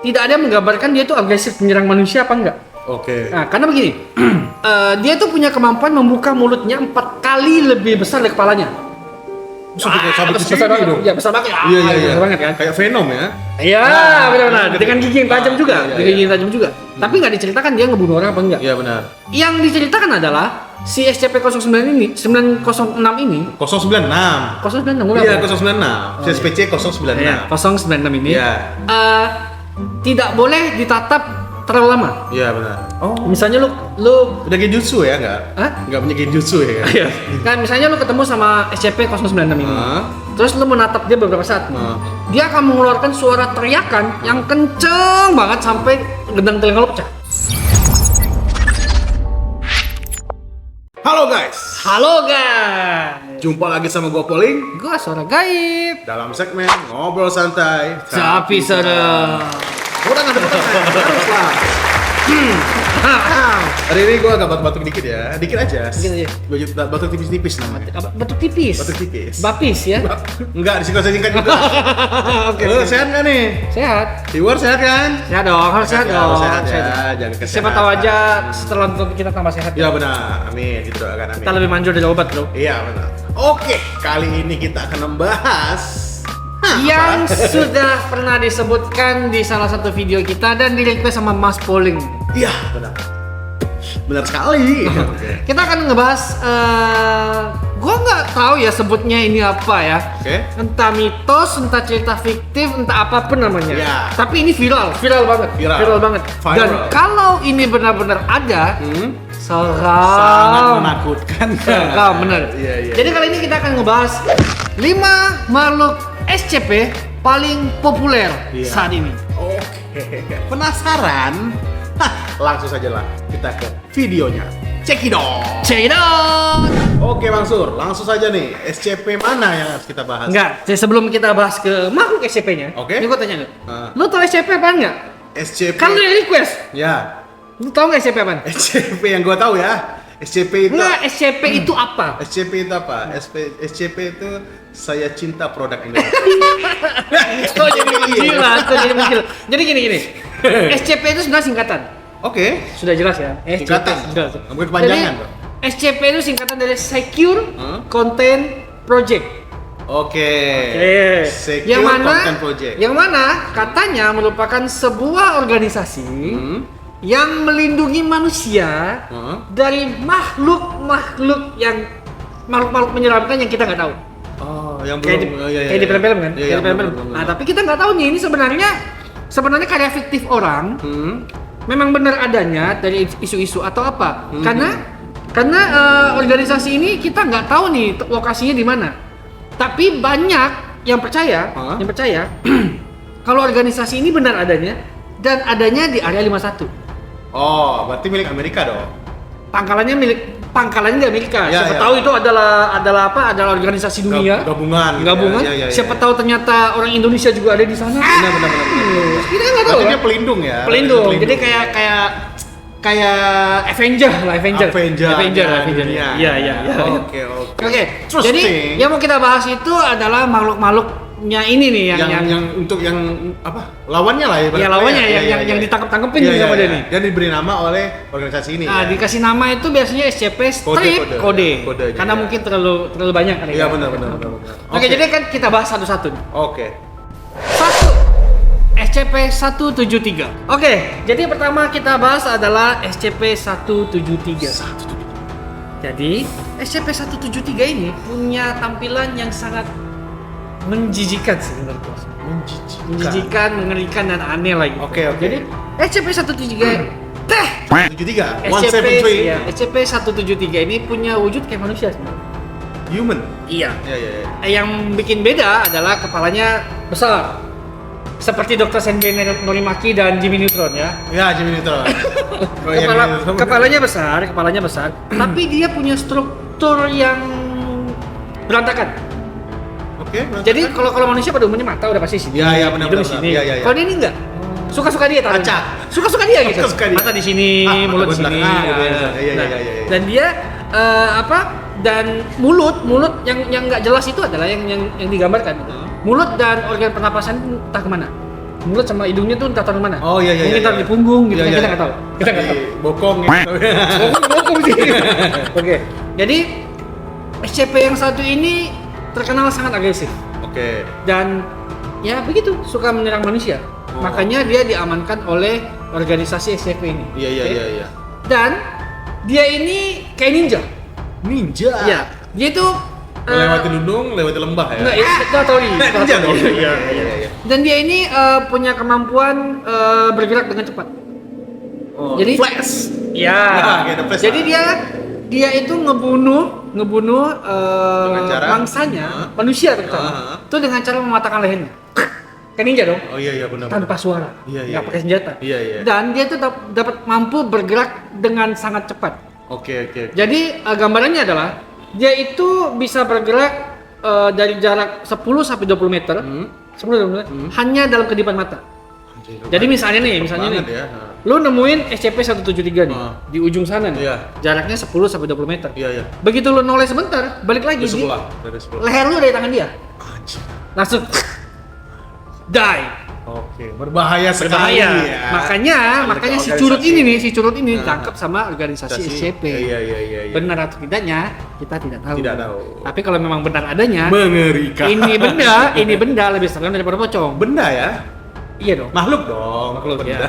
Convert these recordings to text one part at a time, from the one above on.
tidak ada yang menggambarkan dia tuh agresif menyerang manusia apa enggak. Oke. Nah, karena begini, dia tuh punya kemampuan membuka mulutnya 4 kali lebih besar dari kepalanya. Sampai sampai kecil besar banget. dong. Ya, besar banget. Iya. Besar banget kan. Kayak Venom ya. Iya, benar-benar. Dengan gigi yang tajam juga. Iya. Dengan gigi yang tajam juga. Tapi nggak diceritakan dia ngebunuh orang apa enggak. Iya benar. Yang diceritakan adalah si SCP-09 ini, 906 ini, 096. 096 Iya 096. CSPC 096. Iya, 096 ini Iya. tidak boleh ditatap terlalu lama. Iya benar. Oh. Misalnya lu Udah genjutsu ya enggak? Hah? Enggak punya genjutsu ya? Iya. Kan misalnya lu ketemu sama SCP-096 ini. Terus lu menatap dia beberapa saat. Dia akan mengeluarkan suara teriakan yang kenceng banget sampai gendang telinga lu pecah. Halo guys. Halo guys. Jumpa lagi sama gua Poling Gua suara gaib. dalam segmen ngobrol santai. Tapi serem. Udah nggak harus lah. Hari ini gua agak batuk dikit ya, dikit aja. Dikit aja. Batuk tipis-tipis namanya. Batuk tipis. Batuk tipis. Bapis ya. Enggak, disingkat juga. Oke. Sehat nggak nih? Sehat. Viewer sehat kan? Sehat dong, harus sehat dong. Harus sehat ya, jaga kesehatan. Siapa tahu aja setelah nonton kita tambah sehat. Ya benar, amin. Itu doakan amin. Kita lebih manjur dari obat, bro. Iya benar. Oke, kali ini kita akan membahas Yang sudah pernah disebutkan di salah satu video kita dan di request sama Mas Poling. Iya benar. Benar sekali. Kita akan ngebahas, gua nggak tahu ya sebutnya ini apa ya. Oke. Entah mitos, entah cerita fiktif, entah apapun namanya. Ya. Tapi ini viral banget. Viral banget. Viral. Dan kalau ini benar-benar ada, sangat seram. menakutkan. Seram, bener. Iya. Jadi kali ini kita akan ngebahas 5 makhluk SCP paling populer Iya. saat ini. Oke. Penasaran? Hah, langsung saja lah kita ke videonya. Cekidot. Check it out. Oke Bang Sur, langsung saja nih. SCP mana yang harus kita bahas? Enggak, sebelum kita bahas ke makhluk SCP-nya, Oke. ini gua tanya lu. Ah. Lu tau SCP apaan nggak? SCP. Kan lu yang request. Ya. Lu tau nggak SCP apaan? SCP yang gua tahu ya. SCP itu Enggak, SCP itu apa? SCP itu apa? SCP itu saya cinta produk Indonesia. Kok jadi menggila, Jadi gini. SCP itu sebenarnya singkatan. Oke. Sudah jelas ya? Singkatan. Jelas. Mungkin kepanjangan, Jadi, bro. SCP itu singkatan dari Secure Content Project. Oke. Secure Yang mana? Content Project. Yang mana katanya merupakan sebuah organisasi yang melindungi manusia dari makhluk-makhluk menyeramkan yang kita nggak tahu. Oh, yang Kayak di, belum. kayak di film-film kan? Iya, Kayak di film-film. belum. Nah, tapi kita nggak tahu nih ini sebenarnya karya fiktif orang. Memang benar adanya dari isu-isu atau apa? Karena organisasi ini kita nggak tahu nih lokasinya di mana. Tapi banyak yang percaya, kalau organisasi ini benar adanya dan adanya di area 51. Oh, berarti milik Amerika dong. Pangkalannya di Amerika. Ya, Siapa ya. tahu itu adalah Adalah organisasi dunia. Gabungan. gitu Gabungan. ya. Siapa tahu ternyata orang Indonesia juga ada di sana. Benar. Kita nggak tahu. Berarti dia Kan? pelindung ya. Pelindung. Jadi kayak Avenger lah, Avenger. dunia. Iya. Oke. Oke. Terus Jadi yang mau kita bahas itu adalah makhluk-makhluknya ini nih yang untuk yang apa? Lawannya lah ya. Ya lawannya yang ditangkap-tangkepin nih sama dia nih. Dan diberi nama oleh organisasi ini. Nah, dikasih nama itu biasanya SCP strip kode. Kodenya, Karena ya. mungkin terlalu banyak kali. Iya ya. benar. Oke, jadi kan kita bahas satu-satu nih. Oke. 1. SCP-173. Oke, jadi pertama kita bahas adalah SCP-173. Jadi, SCP-173 ini punya tampilan yang sangat menjijikan sih menurutku. Menjijikan, mengerikan dan aneh lagi. Oke. Jadi, SCP-173 173. ya, SCP-173 ini punya wujud kayak manusia sebenarnya. Human. Iya. Iya. Yang bikin beda adalah kepalanya besar. Seperti Dr. Senbei Norimaki dan Jimmy Neutron ya. Ya, Jimmy Neutron. Kepalanya besar, tapi dia punya struktur yang berantakan. Oke. Jadi kalau manusia pada umumnya mata udah pasti sini. Iya, benar. Hidung di sini. Iya. Kalau dia ini enggak. Suka-suka dia taruhnya. Acak. Suka-suka dia gitu. Suka-suka dia. Mata di sini, mulut di sini. Iya. Dan dia dan mulut yang nggak jelas itu adalah yang digambarkan. Mulut dan organ pernapasan entah kemana. mulut sama hidungnya tuh entah taruh mana. Oh iya. Mungkin taruh di punggung gitu, Iya, kan iya. kita nggak tahu. Kita nggak tahu. Bokong ya. Bokong sih. Oke. Jadi SCP yang satu ini terkenal sangat agresif Oke. dan ya begitu suka menyerang manusia. Oh. Makanya dia diamankan oleh organisasi SCP ini. Iya. Dan dia ini kayak ninja. Ninja. Iya. Dia itu Lewati gunung, lewati lembah ya. enggak, itu Tori. Ninja dong. Iya. Dan dia ini punya kemampuan bergerak dengan cepat. Oh, Jadi- flash. Ya. Nah, kayak The Flash. Jadi dia itu ngebunuh Dengan cara? mangsanya, manusia terutama. Itu dengan cara mematahkan lehernya. Kayak ninja dong. Oh iya benar. Tanpa suara. Iya. Nggak pakai senjata. Iya. Dan dia tuh dapat mampu bergerak dengan sangat cepat. Oke. Jadi gambarannya adalah dia itu bisa bergerak dari jarak 10 sampai 20 meter. 10 meter hanya dalam kedipan mata. Jadi misalnya nih, Banget ya. lu nemuin SCP-173 nih di ujung sana nih. Iya. Jaraknya 10 sampai 20 meter. Iya. Begitu lu noleh sebentar, balik lagi Dari sebelah, dari sebelah. leher lu dari tangan dia. Anjir. Langsung die. Oke, berbahaya sekali Berbahaya. ya. Makanya si curut ini ditangkap sama organisasi SCP. Iya. Benar atau tidaknya kita tidak tahu. Tidak tahu. Tapi kalau memang benar adanya, Mengerikan. ini benda lebih serem daripada pocong. Benda ya? Iya dong. Makhluk dong. Makhluk ya. Benda.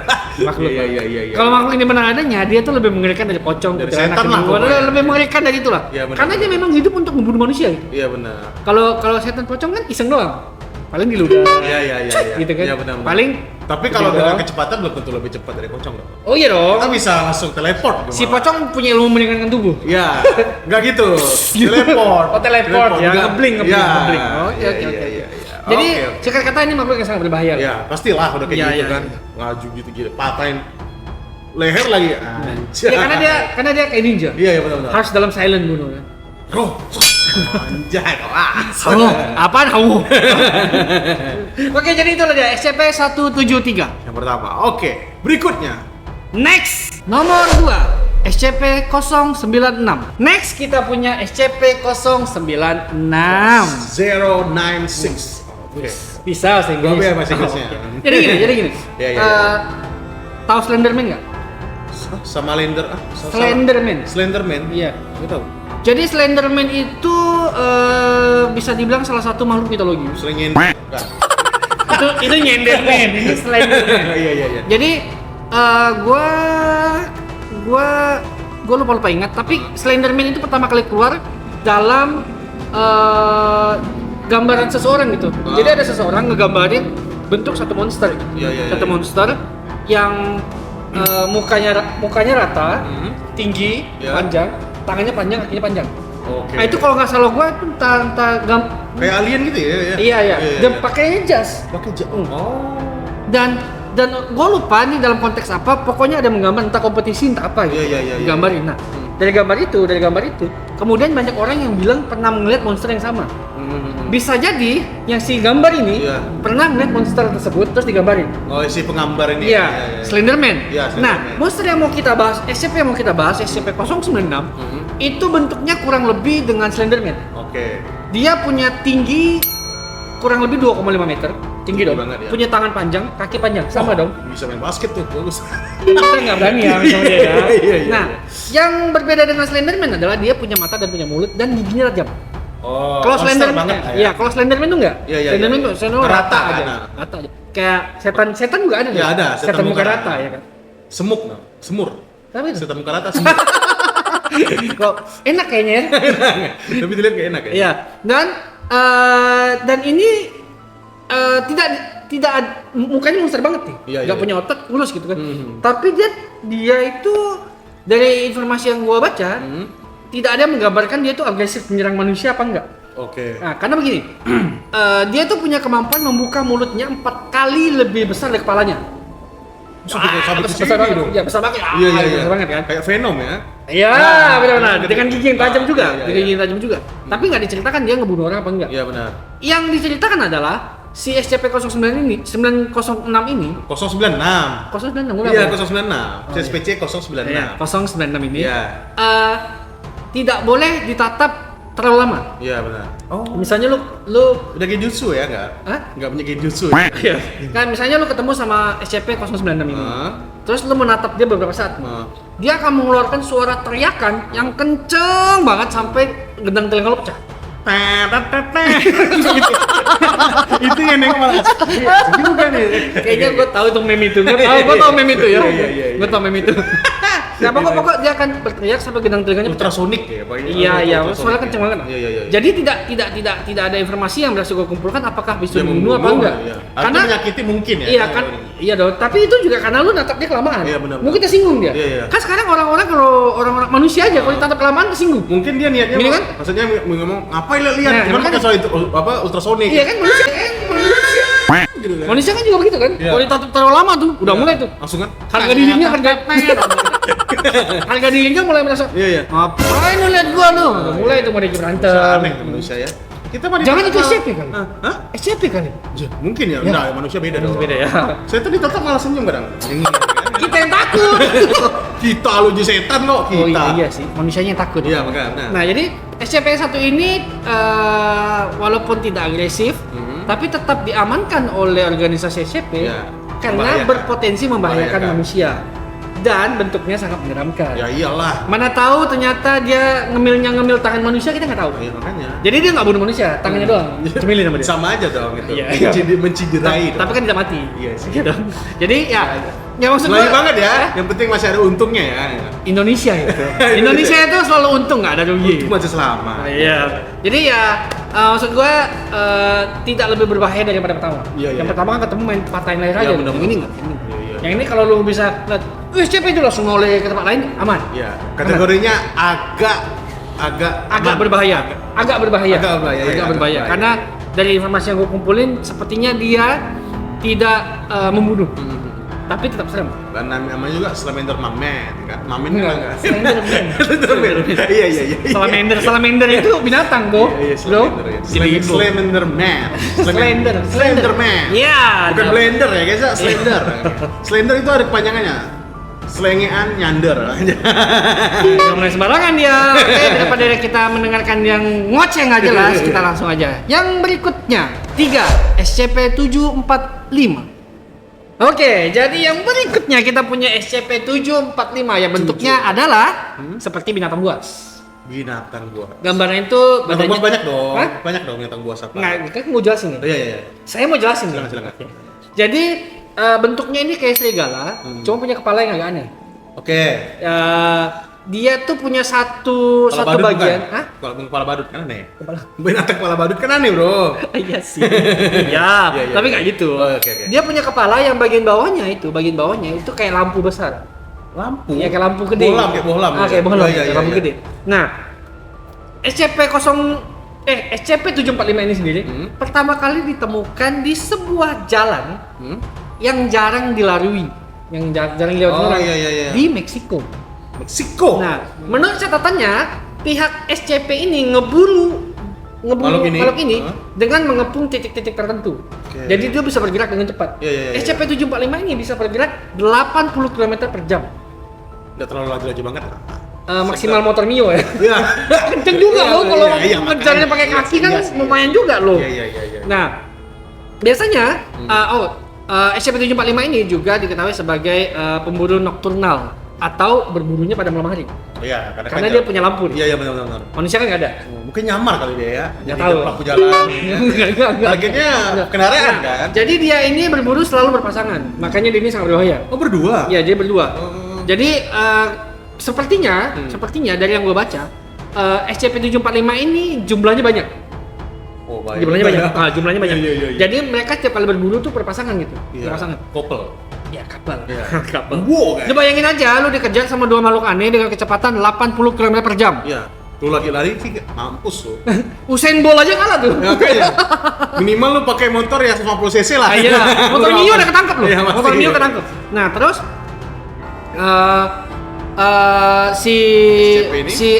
Makhluk. Iya. Kalau makhluk ini benar adanya, dia tuh lebih mengerikan dari pocong, Dari kuntilanak, setan lah kedua. pokoknya. Lebih mengerikan dari itulah. Iya, benar, Karena dia memang hidup untuk membunuh manusia gitu. Iya benar. Kalau setan pocong kan iseng doang. Paling di ludah. Iya. Gitu kan. Iya benar. Paling Tapi kalau gitu dengan doang. kecepatan belum tentu lebih cepat dari pocong dong. Oh iya dong. Kita bisa langsung teleport. Si pocong punya ilmu meringankan tubuh. Iya, nggak gitu. Teleport. Oh, teleport ya, Enggak. ngebling. Iya. Oh, oke. Iya. Jadi, Oke. singkat kata ini makhluk yang sangat berbahaya. Ya, pastilah udah kayak Iya, gitu iya, kan. iya. Ngaju gitu. Patahin leher lagi. Anjir. Ya, karena dia kayak ninja. Iya, benar. Harus dalam silent bunuh kan. Oh, anjay. Oh, apaan kamu? Oke, jadi itulah dia SCP-173. Yang pertama. Oke, berikutnya. Next, nomor 2 SCP-096. Next kita punya SCP-096. 096. Oke. Bisa bahasa Inggris. Gua biar bahasa Inggrisnya. Oke. Jadi gini. Iya. Tahu Slenderman nggak? Sama Lender Slenderman. Iya. Gak tahu. Jadi Slenderman itu bisa dibilang salah satu makhluk mitologi. Sering bukan. itu Nyenderman, ini Slenderman. Iya. Jadi gua lupa ingat, tapi Slenderman itu pertama kali keluar dalam gambaran seseorang gitu. Jadi ada seseorang ngegambarin bentuk satu monster. Iya. Satu monster yang mukanya rata, tinggi, Iya. panjang, tangannya panjang, kakinya panjang. Oke. Nah itu kalau nggak salah gua itu kayak alien gitu ya? iya. Dan pakai jas. Pakai jas. Hmm. Oh. Dan gue lupa nih dalam konteks apa, pokoknya ada menggambar entah kompetisi entah apa gitu. Iya. Gambarin. Nah, dari gambar itu, kemudian banyak orang yang bilang pernah melihat monster yang sama. Bisa jadi yang si gambar ini Iya. pernah melihat monster tersebut terus digambarin. Oh, si penggambar ini. Iya, Slenderman. Iya, Slenderman. Nah, monster yang mau kita bahas, SCP yang mau kita bahas, SCP-096, itu bentuknya kurang lebih dengan Slenderman. Oke. Dia punya tinggi kurang lebih 2,5 meter, tinggi dong. Banget ya. Punya tangan panjang, kaki panjang, sama dong. Bisa main basket tuh, bagus. Kita nggak berani ya sama dia ya. Iya. Nah, yang berbeda dengan Slenderman adalah dia punya mata dan punya mulut dan giginya tajam. Oh, Kalau monster Slenderman, banget iya, kalau Slenderman tuh enggak. Iya. Slenderman tuh Slenderman Rata, rata aja. nah. Rata aja. Kayak setan juga ada. Iya, tuh. ada, Setan muka rata ya kan. Semuk, nah. Semur. Tapi itu. Setan muka rata, semur. Kok enak kayaknya ya. Tapi dilihat kayak enak ya. Iya. Dan ini tidak mukanya monster banget nih. Iya, Nggak iya. punya otak, mulus gitu kan. Tapi dia itu dari informasi yang gua baca, tidak ada yang menggambarkan dia tuh agresif menyerang manusia apa enggak. Oke. Nah, karena begini, dia tuh punya kemampuan membuka mulutnya 4 kali lebih besar dari kepalanya. Sampai ke besar sini banget, dong. ya besar banget. Iya. Besar banget kan. Kayak Venom ya. Iya, benar-benar. Dengan gigi yang tajam juga, Iya. dengan gigi yang tajam juga. Tapi nggak diceritakan dia ngebunuh orang apa enggak. Iya benar. Yang diceritakan adalah si SCP-09 ini, 906 ini, 096. 096 Iya, berapa? 096. CSPC 096. Iya, 096 ini Iya. tidak boleh ditatap terlalu lama. Iya benar. Misalnya lu Udah genjutsu ya nggak? Hah? Nggak punya genjutsu. Iya. Kan misalnya lu ketemu sama SCP-096 ini. Terus lu menatap dia beberapa saat. Dia akan mengeluarkan suara teriakan yang kenceng banget sampai gendang telinga lu pecah. Itu yang nengok malah. Bukan ya. Kayaknya gue tahu tuh meme itu. Gue tahu meme itu ya. Iya. Gue tahu meme itu. Nah, pokok dia akan berteriak sampai gendang telinganya pecah. Ultrasonik ya, Pak. Iya, suara kenceng banget. Iya. Jadi tidak ada informasi yang berhasil gue kumpulkan apakah bisa Dia membunuh apa enggak. Iya. Karena menyakiti mungkin ya. Iya kan, iya dong. Tapi itu juga karena lu natap dia kelamaan. Iya, benar. Mungkin tersinggung dia. Iya. Kan sekarang orang-orang kalau orang-orang manusia aja kalau ditatap kelamaan tersinggung. Mungkin dia niatnya Gini kan? maksudnya ngomong ngapain lihat. Nah, Cuman makanya- kan soal itu apa ultrasonik. Iya kan manusia. Gitu kan. Manusia kan juga begitu kan? Iya. Kalau ditatap terlalu lama tuh, udah Iya. mulai tuh. Langsung kan? Harga dirinya harga dirinya mulai merasa. Iya. Ngapain lu lihat gua lu? Udah mulai tuh mau dia berantem. Aneh tuh manusia ya. Kita mah Jangan itu ditatap- SCP kali. Hah? SCP kali. Mungkin ya. Ya. Enggak, manusia beda dong. Beda ya. Saya tuh ditatap malah senyum kadang. Kita yang takut. Kita lu jadi setan lo, kita. Oh iya sih, manusianya yang takut. Iya, makanya. Nah, jadi SCP-1 ini walaupun tidak agresif, tapi tetap diamankan oleh organisasi SCP Iya, karena membahayakan. berpotensi membahayakan Membahayakan. manusia dan bentuknya sangat menyeramkan. Ya iyalah. Mana tahu ternyata dia ngemil tangan manusia, kita nggak tahu. Iya, makanya. Jadi dia nggak bunuh manusia, tangannya doang. Cemilin sama dia. Sama aja dong gitu. Iya. Menciderai dong. Tapi kan tidak mati. Iya sih. Gitu. Jadi ya maksud Lagi gua- banget ya. Yang penting masih ada untungnya ya. Indonesia itu. Indonesia itu selalu untung, nggak ada rugi. Untung masih selamat. Iya. Jadi ya maksud gua tidak lebih berbahaya daripada pertama. Iya. Yang pertama kan ketemu main patahin leher Iya, aja. bener-bener. Yang ini enggak. Iya. Yang ini kalau lu bisa lihat, SCP itu langsung noleh ke tempat lain, aman. Iya. Kategorinya agak Berbahaya. Agak berbahaya. Agak berbahaya, iya, agak berbahaya. Karena dari informasi yang gua kumpulin, sepertinya dia tidak membunuh, tapi tetap serem. Dan namanya juga Salamander Mamen kan? Mamen Enggak, enggak? Slender. Iya. Salamander itu binatang, Bro. Iya, Bro. Slender. Slender Man. Slender Man. Iya. Bukan blender ya guys, ya, slender. Slender itu ada kepanjangannya. Selengean nyander. Nggak mulai sembarangan dia. Oke, daripada kita mendengarkan yang ngoceh nggak jelas, kita langsung aja. Yang berikutnya, 3 SCP-745. Oke, jadi yang berikutnya kita punya SCP-745 yang bentuknya adalah seperti binatang buas. Binatang buas. Gambarnya itu Binatang buas banyak dong. Hah? Banyak dong binatang buas apa? Nggak, kan mau jelasin nih. Iya. Saya mau jelasin nih. Silakan. Jadi bentuknya ini kayak serigala, cuma punya kepala yang agak aneh. Oke. Dia tuh punya satu Kepala badut bagian. bukan? Hah? Kalau kepala badut kan aneh. Kepala. Binatang kepala badut kan aneh, Bro. Iya sih. Iya, Iya, tapi iya. nggak gitu. Oh, oke. Dia punya kepala yang bagian bawahnya itu kayak lampu besar. Lampu. Iya, kayak lampu gede. Bohlam, kayak bohlam. Ah, kayak bohlam, Iya, kayak lampu gede. Nah, SCP-745 ini sendiri pertama kali ditemukan di sebuah jalan yang jarang dilalui, yang jarang dilewati Oh, orang iya. di Meksiko. Meksiko. Nah, menurut catatannya, pihak SCP ini ngeburu makhluk ini dengan mengepung titik-titik tertentu. Oke. Jadi dia bisa bergerak dengan cepat. Iya. SCP-745 ini bisa bergerak 80 km per jam. Udah terlalu laju-laju banget. Maksimal motor Mio ya. Iya. Kenceng juga Iya, loh kalau iya, ngejarnya makanya. pakai kaki kan Iya sih. lumayan juga loh. Iya. Nah, biasanya SCP-745 ini juga diketahui sebagai pemburu nokturnal atau berburunya pada malam hari. Iya, Karena dia punya lampu. Iya, benar. Manusia kan nggak ada. Mungkin nyamar kali dia ya. Nggak Jadi tahu. lampu jalan. Enggak. Targetnya kendaraan kan? Jadi dia ini berburu selalu berpasangan. Makanya dia ini sangat berbahaya. Oh, berdua. Iya, dia berdua. Oh. Jadi sepertinya dari yang gue baca, SCP-745 ini jumlahnya banyak. Oh, baik. Jumlahnya banyak. Iya. Jadi mereka setiap kali berburu tuh berpasangan gitu. Iya. Berpasangan. Couple. Ya, kapal. Iya. Kapal. Wow, Lu bayangin aja lu dikejar sama dua makhluk aneh dengan kecepatan 80 km per jam. Iya. Lu lagi lari sih mampus lu. Usain Bolt aja kalah tuh. Ya, kayaknya. Minimal lu pakai motor ya 150 cc lah. Ah, iya, motor Mio udah ketangkep loh. Iya, Motor pasti. Mio ketangkep. Nah, terus si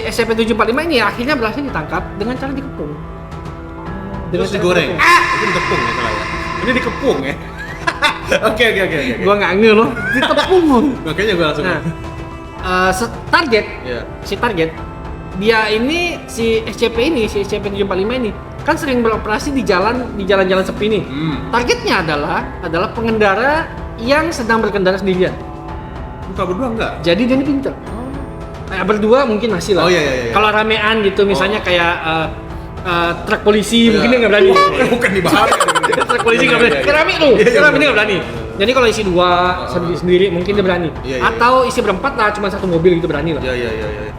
SCP-745 ini akhirnya berhasil ditangkap dengan cara dikepung. Terus cara digoreng. dikepung. Itu dikepung ya salah ya. Ini dikepung ya. Oke. Gua nggak nge loh, ditepung loh. Makanya gua langsung. Nah, target Iya. si target dia ini si SCP-745 ini kan sering beroperasi di jalan-jalan sepi nih. Targetnya adalah pengendara yang sedang berkendara sendirian. Kalau berdua enggak? Jadi dia ini pinter. Berdua mungkin masih lah. Oh iya. Kalau ramean gitu misalnya kayak truk polisi mungkin dia nggak berani. Bukan di bahaya. Truk polisi nggak berani. Kerami tuh, kerami ini nggak berani. Jadi kalau isi 2 sendiri mungkin dia berani. Atau isi berempat lah, cuma 1 mobil gitu berani lah. Iya.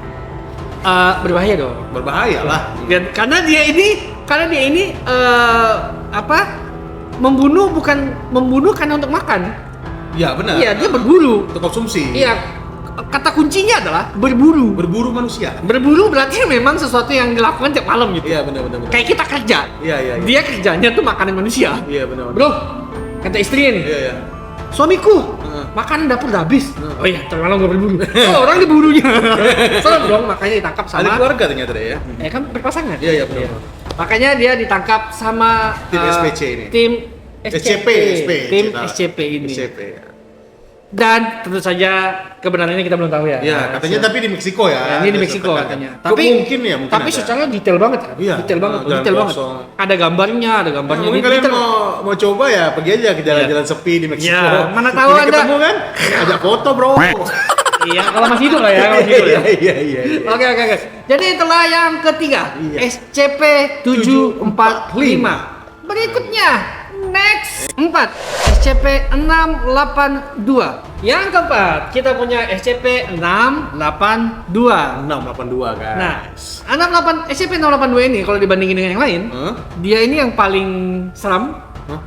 Berbahaya dong. Berbahaya lah. Karena dia ini membunuh bukan membunuh karena untuk makan. Iya benar. Iya, dia berburu untuk konsumsi. Iya, kata kuncinya adalah berburu. Berburu manusia. Berburu berarti memang sesuatu yang dilakukan tiap malam gitu. Iya benar. Kayak kita kerja. Iya. Dia kerjanya tuh makanan manusia. Iya benar. Bro, kata istrinya nih. Iya. Suamiku, makanan dapur udah habis. Oh iya, terlalu malam gak berburu. Oh, orang diburunya. Serem dong, makanya ditangkap sama. Ada keluarga ternyata deh ya. Kan berpasangan. Iya benar. Makanya dia ditangkap sama tim SPC ini. Tim SCP. Tim SCP ini. SCP. Dan tentu saja kebenarannya kita belum tahu ya. Iya, katanya tapi di Meksiko ya. Ini di Meksiko katanya. Tapi mungkin Tapi secara detail banget kan? Iya. Detail banget. Ada gambarnya. Mungkin kalian mau coba ya, pergi aja ke jalan-jalan sepi di Meksiko. Iya, mana tahu Anda Anda ketemu kan? Ajak foto, Bro. Iya, kalau masih hidup lah ya, Iya. Oke. Jadi itulah yang ketiga, SCP-745. Berikutnya, next 4, SCP-682. Yang keempat, kita punya SCP-682. 682 guys. Nah, SCP-682 ini kalau dibandingin dengan yang lain, dia ini yang paling seram,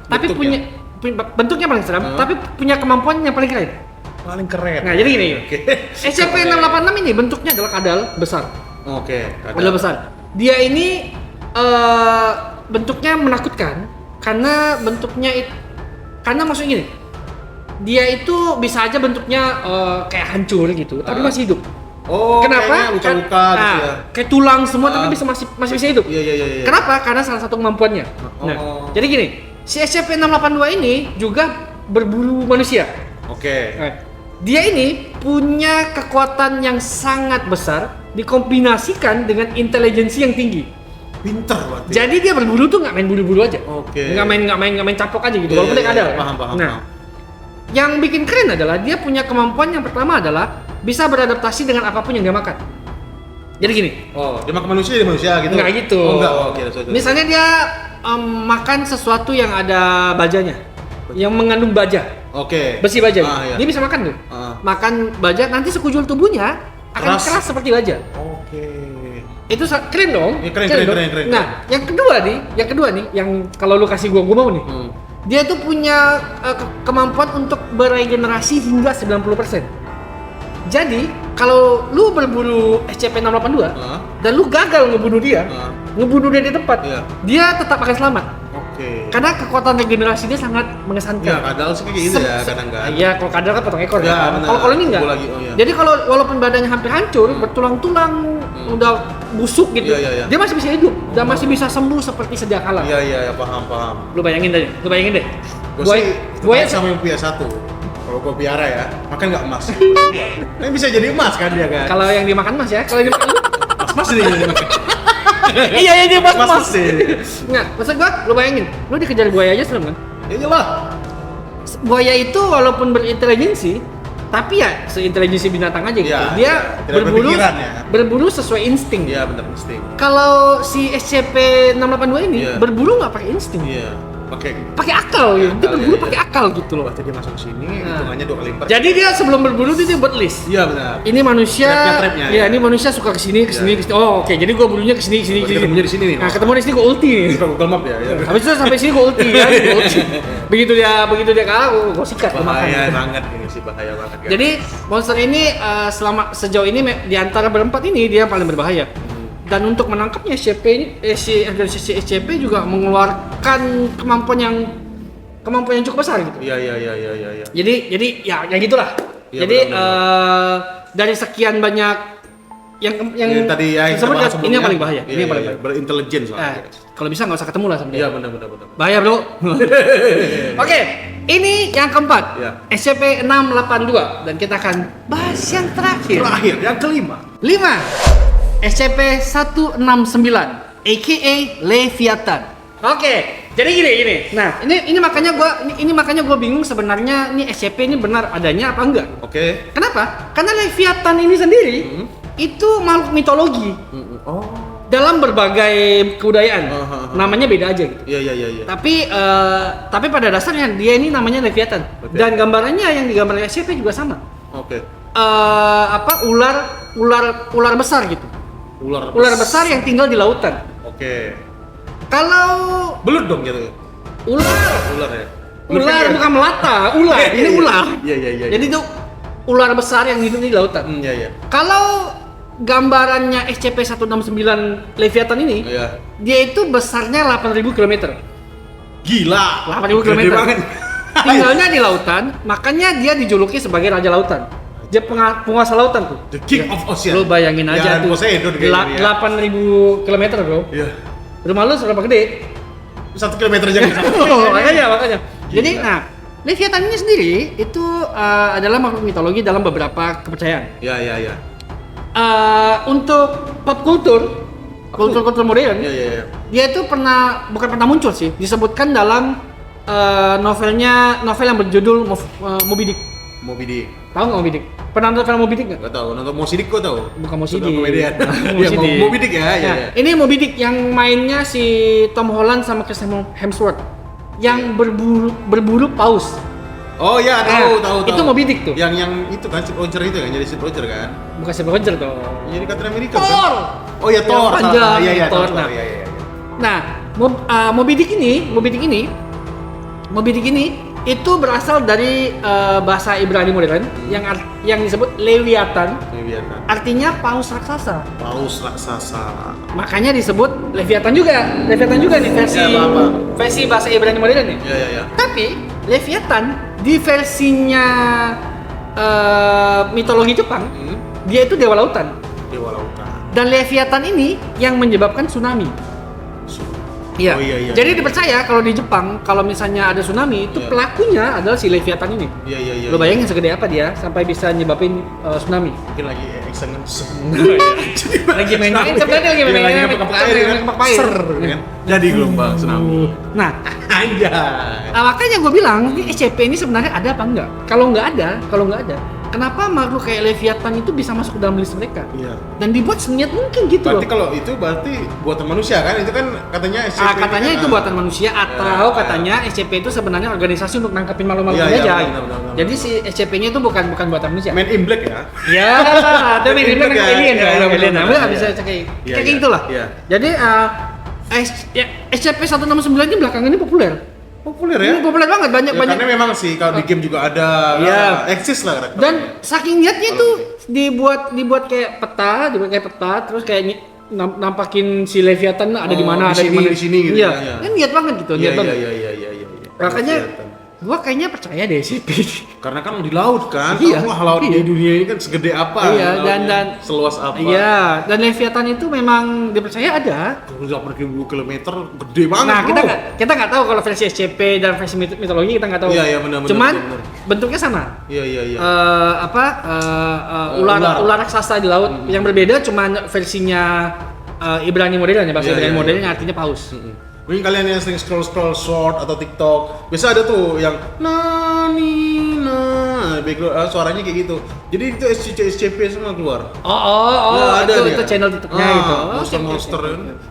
tapi bentuknya paling seram, tapi punya kemampuan yang paling keren. Paling keren. Nah, jadi gini. SCP-686 ini bentuknya adalah kadal besar. Kadal besar. Dia ini bentuknya menakutkan karena maksudnya gini. Dia itu bisa aja bentuknya kayak hancur gitu, tapi masih hidup. Kenapa? Luka-luka gitu ya. Kayak tulang semua tapi masih bisa hidup. Iya. Kenapa? Karena salah satu kemampuannya. Nah, jadi gini, si SCP-682 ini juga berburu manusia. Dia ini punya kekuatan yang sangat besar dikombinasikan dengan intelijensi yang tinggi. Pinter berarti. Jadi dia berburu tuh nggak main buru-buru aja. Nggak main capok aja gitu. Walaupun dia ada. Paham. Nah, yang bikin keren adalah dia punya kemampuan yang pertama adalah bisa beradaptasi dengan apapun yang dia makan. Jadi gini. Dia makan manusia jadi manusia gitu. Nggak gitu. Misalnya dia makan sesuatu yang ada bajanya, yang mengandung baja. Besi baja. Iya. Dia bisa makan tuh. Makan baja, nanti sekujur tubuhnya akan keras seperti baja. Itu keren dong. Keren. Nah, yang kedua nih, yang kalau lu kasih gua mau nih. Dia tuh punya kemampuan untuk beregenerasi hingga 90%. Jadi, kalau lu berburu SCP-682 dan lu gagal ngebunuh dia di tempat, dia tetap akan selamat. Karena kekuatan regenerasi dia sangat mengesankan. Ya, kadal sih kayak gitu ya, kadang kan. Iya, kalau kadal kan potong ekor ya. Kalau ini enggak. Jadi kalau walaupun badannya hampir hancur, bertulang-tulang, udah busuk gitu, dia masih bisa hidup dan masih bisa sembuh seperti sedia kala. Iya, paham. Lu bayangin deh. Buaya sama yang punya satu. Kalau gua piara ya, makan nggak emas. Ini bisa jadi emas kan dia kan? Kalau yang dimakan emas ya, kalau yang dimakan emas ini yang dimakan. Iya dia buat emas. Nggak, maksud gua, lu bayangin, lu dikejar buaya aja serem kan? Iya lah. Buaya itu walaupun berintelijensi, tapi ya seintelijensi binatang aja gitu. Dia berburu sesuai insting. Iya benar insting. Kalau si SCP-682 ini berburu nggak pakai insting. Iya. Pakai akal gitu. Dia berburu pakai akal gitu loh. Berarti dia masuk sini, hitungannya 2 kali lipat. Jadi dia sebelum berburu dia buat list. Iya benar. Ini manusia. Trapnya. Iya, ini manusia suka kesini. Oh, oke. Jadi gua burunya kesini. Ketemunya di sini nih. Nah, ketemu di sini gua ulti. Google Map ya. Habis itu sampai sini gua ulti ya. Begitu dia kalah, gua sikat gua makan. Bahaya banget ini sih, bahaya banget. Jadi monster ini selama sejauh ini di antara berempat ini dia yang paling berbahaya. Dan untuk menangkapnya SCP juga mengeluarkan kemampuan yang cukup besar gitu. Iya. Jadi ya gitulah. Ya, jadi dari sekian banyak yang tadi ya ini yang paling bahaya. Ini yang paling bahaya. Berintelijen soalnya. Kalau bisa nggak usah ketemu lah sama dia. Iya benar. Bahaya bro. Oke, ini yang keempat. SCP-682 dan kita akan bahas yang terakhir. Yang kelima. 5 SCP-169 aka Leviathan. Oke, jadi gini. Nah, ini makanya gua bingung sebenarnya ini SCP ini benar adanya apa enggak. Oke. Kenapa? Karena Leviathan ini sendiri itu makhluk mitologi. Oh. Dalam berbagai kebudayaan. Namanya beda aja gitu. Iya. Tapi pada dasarnya dia ini namanya Leviathan. Oke. Dan gambarannya yang digambar SCP juga sama. Oke. Ular besar gitu. Ular besar yang tinggal di lautan. Oke. Kalau Belut dong gitu. ular Ya. bukan melata, ular. Ini ular. Iya. Jadi itu ular besar yang hidup di lautan. Iya. Kalau gambarannya SCP-169 Leviathan ini, Iya. dia itu besarnya 8.000 km. Gila. 8.000 km. Gede banget. Tinggalnya di lautan, makanya dia dijuluki sebagai Raja Lautan. Dia penguasa lautan tuh. The King of Ocean. Lo bayangin aja tuh. Poseidon kayaknya. 8.000 km bro. Iya. Rumah lu seberapa gede? 1 kilometer aja. makanya. Jadi, Gila. nah, Leviathan ini sendiri itu adalah makhluk mitologi dalam beberapa kepercayaan. Iya. Untuk pop kultur modern, Iya. dia itu bukan pernah muncul sih, disebutkan dalam novel yang berjudul Moby Dick. Moby Dick. Tahu nggak Moby Dick? Pernah nonton film Moby Dick nggak? Gak tau, nonton Mo Sidik gua tau. Bukan Mo Sidik. Sudah komedian. Mo Iya, Sidik. Moby Dick ya. Nah, ini Moby Dick yang mainnya si Tom Holland sama Chris Hemsworth yang berburu paus. Oh iya, tahu. Itu Moby Dick tuh. Yang itu kan Steve Rogers itu kan, jadi Steve Rogers kan. Bukan Steve Rogers dong. Jadi Captain America Thor. kan. Oh iya, Thor. Panjang, Iya, Thor. Thor. Nah. Iya. Nah, Moby Dick ini itu berasal dari bahasa Ibrani modern yang disebut Leviathan. Leviathan. Artinya paus raksasa. Paus raksasa. Makanya disebut Leviathan juga nih versi Ya, apa? versi bahasa Ibrani modern nih. Iya. Tapi Leviathan di versinya mitologi Jepang, dia itu dewa lautan. Dewa lautan. Dan Leviathan ini yang menyebabkan tsunami. Iya. Oh, iya. Jadi dipercaya kalau di Jepang kalau misalnya ada tsunami itu Iya. pelakunya adalah si Leviathan ini. Iya. Lo bayangin segede apa dia sampai bisa nyebabin tsunami. Mungkin lagi extension. Lagi main sebenarnya lagi main ngepak air kan. Ser kan. Jadi gelombang tsunami. Nah, Anjay. makanya gue bilang ini SCP ini sebenarnya ada apa enggak? Kalau nggak ada, kenapa makhluk kayak Leviathan itu bisa masuk ke dalam list mereka? Iya. Dan dibuat seniat mungkin gitu Berarti loh. kalau itu berarti buatan manusia kan? Itu kan katanya SCP. Katanya itu buatan manusia atau katanya SCP itu sebenarnya organisasi untuk nangkepin makhluk-makhluk Iya, aja. benar. Jadi si SCP-nya itu bukan buatan manusia. Man in Black ya? Ya, tapi ini kan Ya, alien ya, kan, ya, alien. benar, Nah, iya. bisa Iya, kayak iya, gitulah. iya. Jadi SCP-169 ini belakangan ini populer. Populer ya? Ini populer banget, banyak. Karena memang sih kalau di game juga ada, Iya. eksis lah karakternya. Dan saking niatnya tuh dibuat kayak peta, terus kayak nampakin si Leviathan ada di mana, ada di mana di sini gitu. Iya. Ya. Kan niat banget gitu, niat banget. Iya. Makanya Kelihatan. gua kayaknya percaya deh SCP. Karena kan di laut kan, Iya, wah laut iya. di dunia ini kan segede apa, Iya, lautnya, dan seluas apa. Iya, dan Leviathan itu memang dipercaya ada. 80.000 kilometer, gede banget. Nah, bro. kita nggak tahu kalau versi SCP dan versi mitologi kita nggak tahu. Iya, benar. Cuman benar. bentuknya sama. Iya. Ular raksasa di laut yang berbeda cuman versinya Ibrani modern ya, bahasa Iya, Ibrani iya, modern iya. yang artinya paus. Mungkin kalian yang sering scroll short atau TikTok, biasa ada tuh yang background suaranya kayak gitu. Jadi itu SCP semua keluar. Oh, Ya, itu channel TikToknya itu. Monster.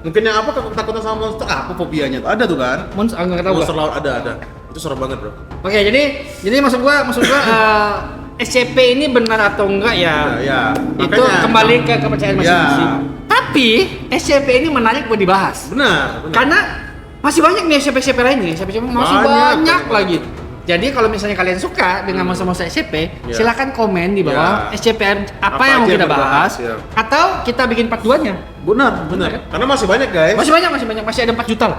Mungkin yang apa takutnya sama monster? Apa fobianya? Ada tuh kan? Nggak tahu. Monster laut ada. Itu serem banget, Bro. Oke, jadi maksud gua SCP ini benar atau enggak ya? Ya. Itu kembali ke kepercayaan masing-masing. Ya. Tapi SCP ini menarik buat dibahas. Benar. Karena masih banyak nih SCP lain nih, SCP masih banyak lagi. Jadi kalau misalnya kalian suka dengan masa-masa SCP, Ya. silakan komen di bawah SCP apa yang mau aja kita yang bahas, ya. atau kita bikin part 2-nya. Benar. Karena masih banyak, guys. Masih banyak, masih ada 4 juta lah.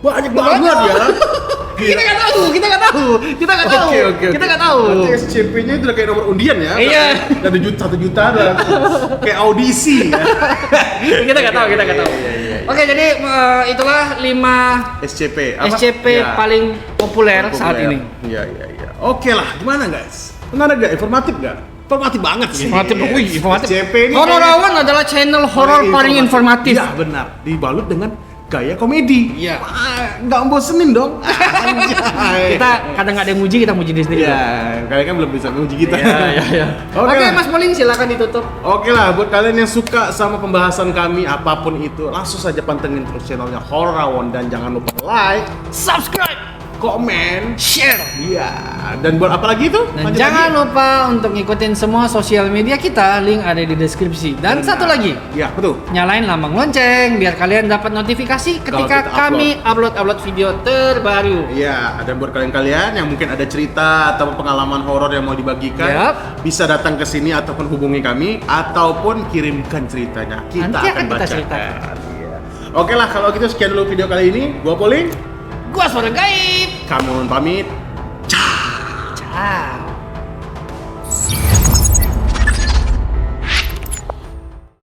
Banyak banget ya. Kita nggak tahu. Kita nggak tahu. Oke. Kita nggak tahu. Berarti SCP-nya itu udah kayak nomor undian ya? Iya. Ada 1 juta dan kayak audisi ya. Kita nggak tahu. Iya. Oke, jadi itulah 5 SCP. SCP Ya. paling populer saat ini. Iya. Oke lah, gimana guys? Menarik gak? Informatif gak? Informatif banget sih. Informatif. SCP ini Hororawan adalah channel horor paling informatif. Iya benar, dibalut dengan gaya komedi. Iya. Nggak bosenin dong. Anjay. Kita kadang nggak ada yang muji, kita muji diri sendiri. Iya, kalian kan belum bisa muji kita. Iya. Oke, lah. Mas Moling silakan ditutup. Oke lah, buat kalian yang suka sama pembahasan kami apapun itu, langsung saja pantengin terus channelnya Hororawan dan jangan lupa like, Subscribe, komen, share. iya. Dan buat apa lagi itu? Dan jangan lupa untuk ngikutin semua sosial media kita, link ada di deskripsi. Dan satu lagi, ya betul. nyalain lambang lonceng biar kalian dapat notifikasi ketika kita kami upload video terbaru. Iya, dan buat kalian-kalian yang mungkin ada cerita atau pengalaman horor yang mau dibagikan, Yap. bisa datang ke sini ataupun hubungi kami ataupun kirimkan ceritanya. Kita Nanti akan kita bacakan. ceritakan. Iya. Oke lah, kalau gitu sekian dulu video kali ini. Gua Poling, Gua Suara Gaib. kami mohon pamit. Ciao.